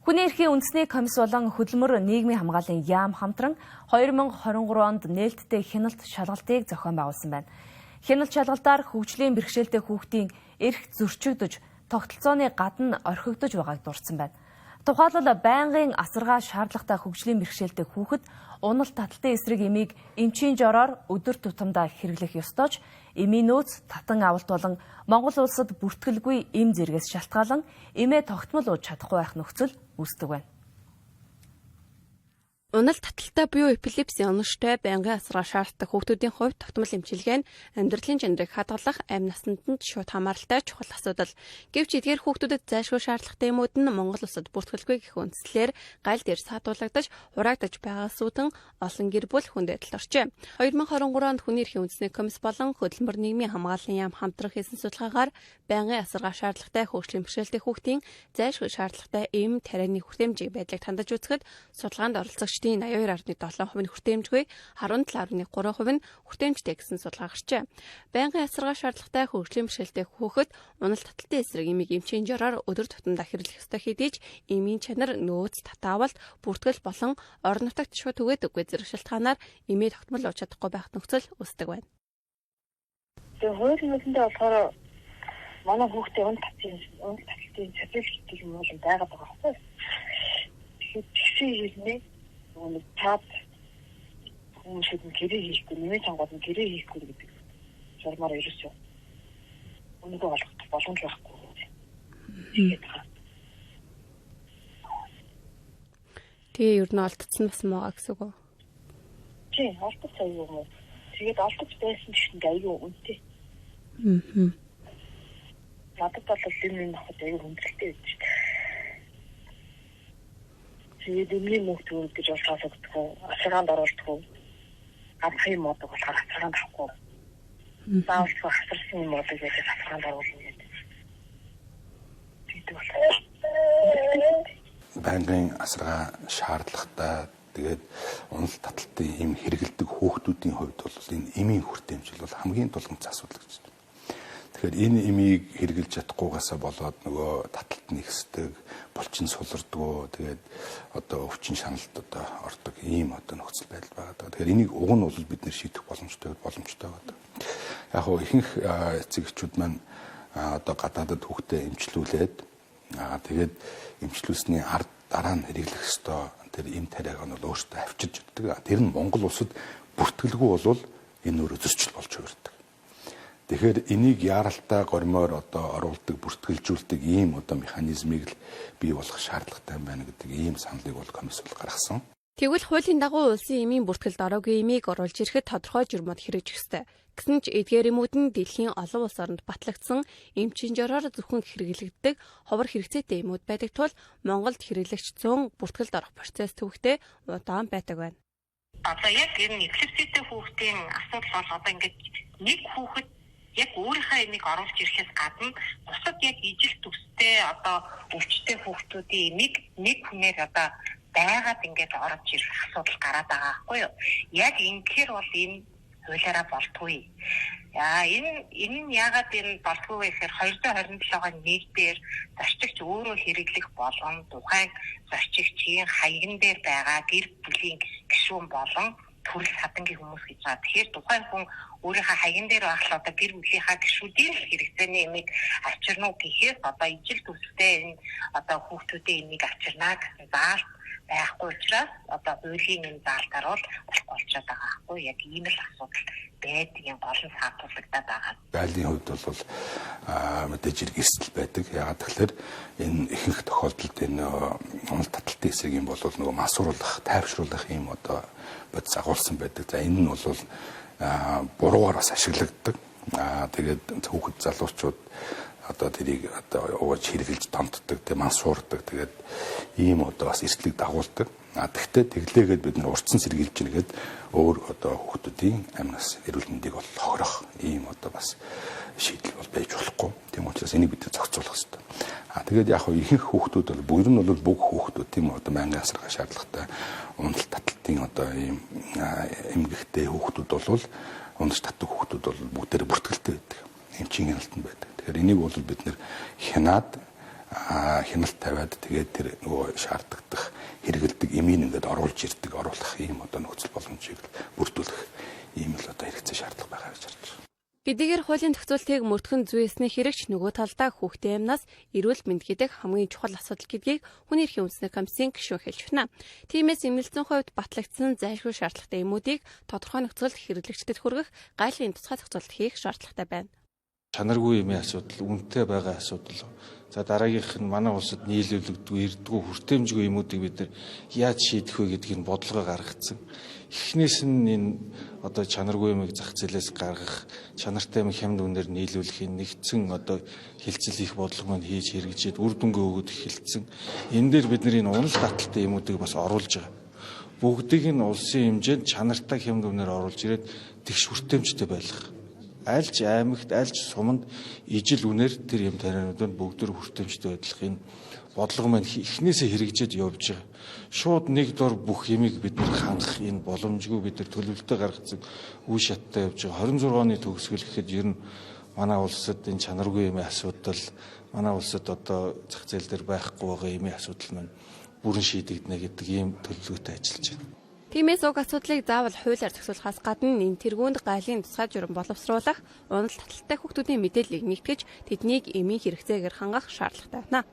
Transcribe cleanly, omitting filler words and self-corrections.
Хүний эрхийн үндэсний комисс болон хөдөлмөр нийгмийн хамгааллын яам хамтран 2023 онд нээлттэй хяналт шалгалтыг зохион байгуулсан байна. Хяналт шалгалтаар хөгжлийн бэрхшээлтэй хүүхдийн эрх зөрчигдөж, тогтолцооны гадна орхигдож байгааг дурдсан байна. Тухайлбал байнгын асаргаа шаардлагатай хөгжлийн бэрхшээлтэй хүүхэд уналт таталтын эсрэг эмийг эмчийн жороор өдөр тутамдаа хэрэглэх ёстой ч эмийн нөөц, татан авалт болон Монгол улсад бүртгэлгүй эм зэрэгээс шалтгаалan эмээ тогтмол ууж чадахгүй байх нөхцөл үүсдэг байна. Уналт таталтай буюу эпилепси оноштой байнгын асаргаа шаарддаг хүүхдүүдийн хувьд тогтмол эмчилгээ нь амьдралын жанрыг хадгалах, амь насандад шууд хамааралтай чухал асуудал. Гэвч эдгээр хүүхдүүдэд зайлшгүй шаардлагатай юмуд нь Монгол улсад бүртгэлгүй гэх үндслээр галь дээр саатуулагдаж, хураагдаж байгаагсуудан олон гэр бүл хүндэтгэл орчээ. 2023 онд Хүний эрхийн үндэсний комисс болон хөдөлмөр нийгмийн хамгааллын яам хамтран хийсэн судалгаагаар байнгын асаргаа шаардлагатай хөгжлийн бэрхшээлтэй хүүхдийн зайлшгүй шаардлагатай эм тарианы хүртээмжийг байдлыг хандаж үзэхэд судалгаанд оролцогч 82.7% нь хүртээмжгүй, 17.3% нь хүртээмжтэй гэсэн судалгаа гарчээ. Байнгын асаргаа шаардлагатай хөгжлийн бэрхшээлтэй хүүхэд уналт таталтын эсрэг эмийг эмчийн жороор өдөр тутамдаа хэрэглэх ёстой хэдий ч эмийн чанар, нөөц, татаавалт, бүртгэл болон орон нутагт шууд түгээдэггүй зэрэг шалтгаанаар эмээ тогтмол ууж чадахгүй байх нөхцөл үүсдэг байна. Тэгээ хуулийн үгэндээ болохоор манай хүүхдээ уналт таталтын цэцэрлэгтэй юм бол байгаад байгаа байхгүй. Тэгэхээр тэгсэн хэлний чад хүмүүсд гэрээ хийхгүй, нэмээ чангууд нь гэрээ хийхгүй гэдэг журмаар ерөөсөө өнөдөө олох боломж байхгүй. Тэгээ ер нь олдсон бас маа гэсэн үг үү? Тийм, олдсон юм уу? Тэгээд олдож байсан чинь аюу үнэтэй. Надад бол энэ нөхөд аюу хүндрэлтэй байж шүү дээ. Тэгээд өмнө мөнгө гэж болохоосоо асаргаанд оруулдаг. Авах юм уу болохоор асаргаанд авахгүй. Заавал асарсан юм уу гэж асаргаанд оруулна гэдэг. Байнгын асаргаа шаардлагатай тэгээд уналт таталтын эм хэрэгэлдэг хүүхдүүдийн хувьд бол энэ эмийн хүртээмжил бол хамгийн тулгымц асуудал гэж байна. Тэгэхээр энэ эмийг хэрэгжилж чадахгүйгаасаа болоод нөгөө таталт нэгсдэг, булчин сулардгөө, тэгээд одоо өвчин шаналт одоо ордог ийм одоо нөхцөл байдал байгаа. Тэгэхээр энийг уг нь бол бид нэр шийдэх боломжтой байгаа. Яг хоо ихэнх эцэг эхчүүд маань одоо гадаадд хүүхдээ эмчлүүлээд тэгээд эмчлүүлсний ард дараа нь хэрэглэх ёстой тэр эм тариаг нь бол өөртөө авчирч өгдөг. Тэр нь Монгол улсад бүртгэлгүй бол энэ өөрөө зөрчил болж хувирдаг. Тэгэхээр энийг яаралтай гормоор одоо оруулдаг, бүртгэлжүүлдэг ийм одоо механизмыг л бий болгох шаардлагатай байна гэдэг ийм саналыг бол комисс бол гаргасан. Тэгвэл хуулийн дагуу улсын эмийн бүртгэлд ороогүй эмийг оруулж ирэхэд тодорхой журмууд хэрэгжих ёстой. Гэсэн ч эдгээр эмүүд нь дэлхийн олон улс оронд батлагдсан эмчийн жороор зөвхөн хэрэглэгддэг ховор хэрэгцээтэй эмүүд байдаг тул Монголд хэрэглэгч 100 бүртгэлд орох процесс төвхтэй удаан байдаг байна. Одоо яг энэ эпилепситэй хүүхдийн асуудал бол одоо ингээд нэг хүүхэд яг өөрийнхөө эмийг оруулж ирэхээс гадна бусад яг ижил төстэй одоо өвчтэй хүүхдүүдийн эмийг нэг хүнээр одоо байгаад ингээд орж ирэх асуудал гараад байгаа байхгүй юу? Яг ингэхээр бол энэ хуулиараа болтгүй. Энэ нь яагаад энэ болтгүй вэ гэхээр 227-гийн нийтээр зорчигч өөрөө хэрэглэх болгон тухайн зорчигчийн хаяган дээр байгаа гэр бүлийн гишүүн болон төрөл хатангийн хүмүүс гэж байгаа. Тэгэхээр тухайн хүн өөрийнхөө хаяган дээр байх л одоо гэр бүлийнхаа гишүүдийн хэрэгцээний эмийг авчирна гэхээр одоо ижил төстэй энэ одоо хүүхдүүдийн эмийг авчирна гэсэн заалт байхгүй учраас одоо хуулийн энэ заалтаар бол болохгүй болчиход байгаа байхгүй яг ийм л асуудал байдаг юм гол нь саатуулагдаад байгаа. Байгалийн хувьд бол мэдээж хэрэг эрсдэл байдаг. Яагаад тэгэхээр энэ ихэнх тохиолдолд энэ уналт таталтын эсрэг юм бол нөгөө масууруулах, тайвшруулах юм одоо бодис агуулсан байдаг. За энэ нь бол буруугаар бас ашиглагддаг. Тэгээд хүүхэд залуучууд одоо тэрийг одоо ууж хэрэгжилж томтдог, тэг мансуурдаг. Тэгээд ийм одоо бас эрсдлийг дагуулдаг. Тэгтээ тэглээгээд бид нар урдсан сэргийлж нэгээд өөр одоо хүүхдүүдийн амь нас эрүүл мэндийг бол хохирох ийм одоо бас шийдэл бол байж болохгүй. Тийм учраас энийг бид зохицуулах хэрэгтэй. Тэгээд яг ихэнх хүүхдүүд бол бүгд нь бол бүх хүүхдүүд тийм одоо байнгын асаргаа шаардлагатай уналт таталтын одоо ийм эмгэгтэй хүүхдүүд бол уналт татдаг хүүхдүүд бол бүгдээр бүртгэлтэй байдаг. Эмчийн хяналтанд байдаг. Тэгэхээр энийг бол бид нэр хянаад хяналт тавиад тэгээд тэр нөгөө шаардлагадах хэрэгэлдэг эмийг ингээд оруулах ийм одоо нөхцөл боломжийг бүрдүүлэх ийм л одоо хэрэгцээ шаардлага байгаа гэж харж байна. Эдгээр хуулийн тохиолдлыг мөрдөхөн зүйсний хэрэгч нөгөө талдаа хүүхдийн амнаас эрүүл мэнд гэдэг хамгийн чухал асуудал гэдгийг хүний эрхийн үндэсний комиссийн гишүүн хэлж байна. Тиймээс эмнэлзэн хувьд батлагдсан зайлшгүй шаардлагатай эмүүдийг тодорхой нөхцөлд хэрэглэгчдэд хүргэх гайлын тусгай зохицуулт хийх шаардлагатай байна. Чанаргүй эмийн асуудал, үнэтэй байгаа асуудал. За дараагийнх нь манай улсад нийлүүлэгдгүй, эрдгүү, хүртээмжгүй эмүүдийг бид нар яаж шийдэх вэ гэдгийг бодлого гаргацсан. Эхнээс нь энэ одоо чанаргүй эмийг зах зээлээс гаргах, чанартай эмийг хямд үнээр нийлүүлэхийн нэгдсэн одоо хилцэл их бодлого маань хийж хэрэгжээд үр дүнгээ өгөөд эхэлсэн. Энэ дээр бид нар энэ унал таталтай эмүүдийг бас оруулж байгаа. Бүгдийг нь улсын хэмжээнд чанартай хямд үнээр оруулж ирээд тэгш хүртээмжтэй байлгах. Альж аймагт, альж суманд ижил үнээр тэр юм тариануудад бүгд хүртээмжтэй байдлахын бодлого маань эхнээсээ хэрэгжээд явж байгаа. Шууд нэг дор бүх юмыг бид нар хангах энэ боломжгүй бид нар төлөвлөлтөй гаргацсан үе шаттай явж байгаа. 26 оны төгсгөл гэхэд ер нь манай улсад энэ чанаргүй эмийн асуудал, манай улсад одоо зах зээл дээр байхгүй байгаа эмийн асуудал маань бүрэн шийдэгдэнэ гэдэг ийм төлөвлөгөөтэй ажиллаж байна. Тиймээс уг асуудлыг заавал хуулиар зохицуулахаас гадна энэ тэргуунд гайлын тусгай журам боловсруулах, унал таталтай хүүхдүүдийн мэдээллийг нэгтгэж тэднийг эмийн хэрэгцээгээр хангах шаардлагатай байна.